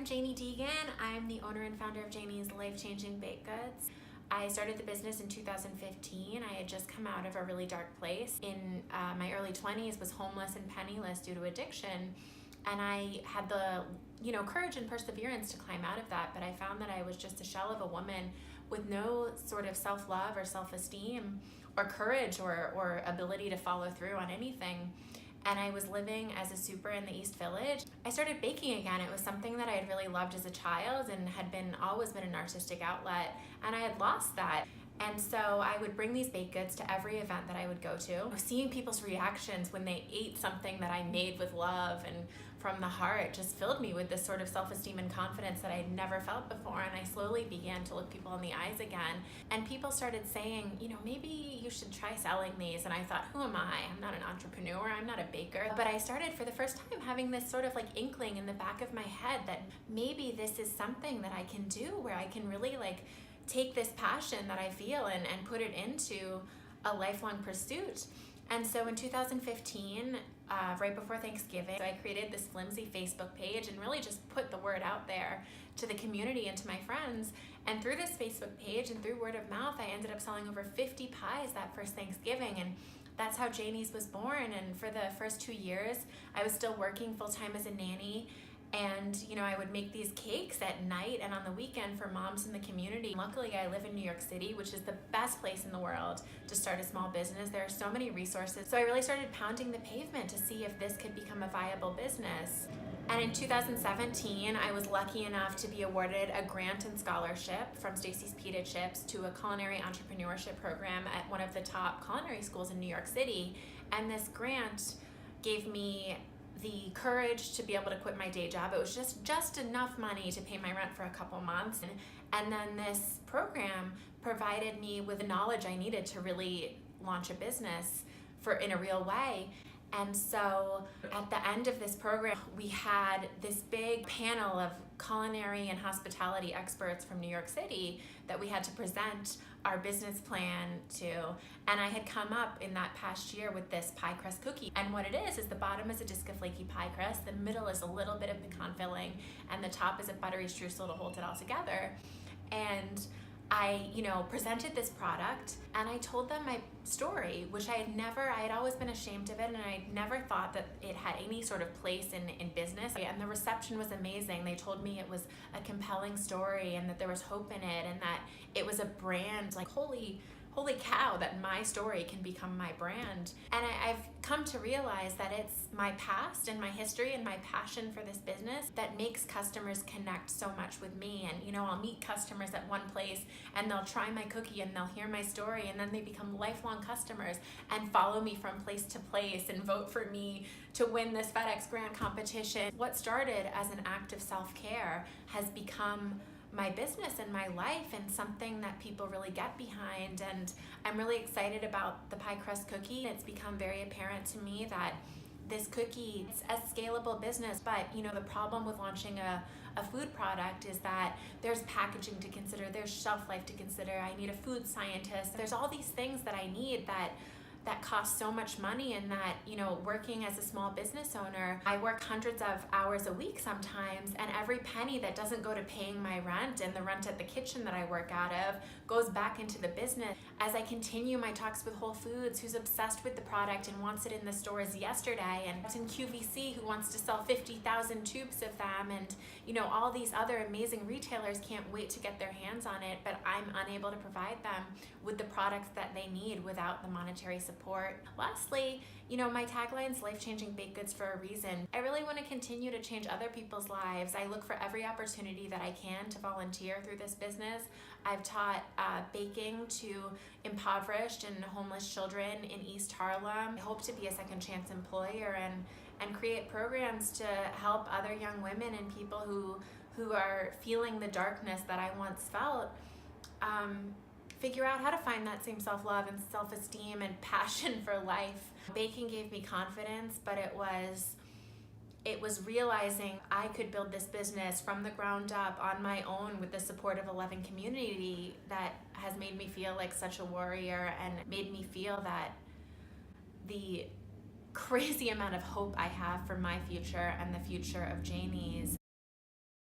Janie Deegan. I'm the owner and founder of Janie's Life-Changing Baked Goods. I started the business in 2015. I had just come out of a really dark place. In my early 20s, was homeless and penniless due to addiction. And I had the courage and perseverance to climb out of that, but I found that I was just a shell of a woman with no sort of self-love or self-esteem or courage or ability to follow through on anything. And I was living as a super in the East Village. I started baking again. It was something that I had really loved as a child and had always been an artistic outlet, and I had lost that. And so I would bring these baked goods to every event that I would go to. Seeing people's reactions when they ate something that I made with love and from the heart just filled me with this sort of self-esteem and confidence that I'd never felt before. And I slowly began to look people in the eyes again. And people started saying, maybe you should try selling these. And I thought, who am I? I'm not an entrepreneur. I'm not a baker. But I started for the first time having this sort of like inkling in the back of my head that maybe this is something that I can do, where I can really take this passion that I feel and put it into a lifelong pursuit. And so in 2015, right before Thanksgiving, I created this flimsy Facebook page and really just put the word out there to the community and to my friends. And through this Facebook page and through word of mouth, I ended up selling over 50 pies that first Thanksgiving. And that's how Janie's was born. And for the first 2 years, I was still working full-time as a nanny. And I would make these cakes at night and on the weekend for moms in the community. Luckily, I live in New York City, which is the best place in the world to start a small business. There are so many resources. So I really started pounding the pavement to see if this could become a viable business. And in 2017, I was lucky enough to be awarded a grant and scholarship from Stacy's Pita Chips to a culinary entrepreneurship program at one of the top culinary schools in New York City. And this grant gave me the courage to be able to quit my day job. It was just enough money to pay my rent for a couple months. And then this program provided me with the knowledge I needed to really launch a business in a real way. And so at the end of this program, we had this big panel of culinary and hospitality experts from New York City that we had to present our business plan to. And I had come up in that past year with this pie crust cookie. And what it is the bottom is a disc of flaky pie crust, the middle is a little bit of pecan filling, and the top is a buttery streusel to hold it all together. And I, presented this product and I told them my story, which I had always been ashamed of it, and I never thought that it had any sort of place in business. And the reception was amazing. They told me it was a compelling story and that there was hope in it and that it was a brand, holy cow, that my story can become my brand. And I've come to realize that it's my past and my history and my passion for this business that makes customers connect so much with me. And I'll meet customers at one place and they'll try my cookie and they'll hear my story, and then they become lifelong customers and follow me from place to place and vote for me to win this FedEx grant competition. What started as an act of self-care has become my business and my life, and something that people really get behind. And I'm really excited about the pie crust cookie. It's become very apparent to me that this cookie is a scalable business, but the problem with launching a food product is that there's packaging to consider, there's shelf life to consider, I need a food scientist. There's all these things that I need that cost so much money, and that, working as a small business owner, I work hundreds of hours a week sometimes, and every penny that doesn't go to paying my rent and the rent at the kitchen that I work out of goes back into the business. As I continue my talks with Whole Foods, who's obsessed with the product and wants it in the stores yesterday, and in QVC, who wants to sell 50,000 tubes of them, and all these other amazing retailers can't wait to get their hands on it, but I'm unable to provide them with the products that they need without the monetary support. Lastly, my tagline's life-changing baked goods for a reason. I really want to continue to change other people's lives. I look for every opportunity that I can to volunteer through this business. I've taught baking to impoverished and homeless children in East Harlem. I hope to be a second chance employer and create programs to help other young women and people who are feeling the darkness that I once felt, figure out how to find that same self-love and self-esteem and passion for life. Baking gave me confidence, but it was realizing I could build this business from the ground up on my own with the support of a loving community that has made me feel like such a warrior, and made me feel that the crazy amount of hope I have for my future and the future of Janie's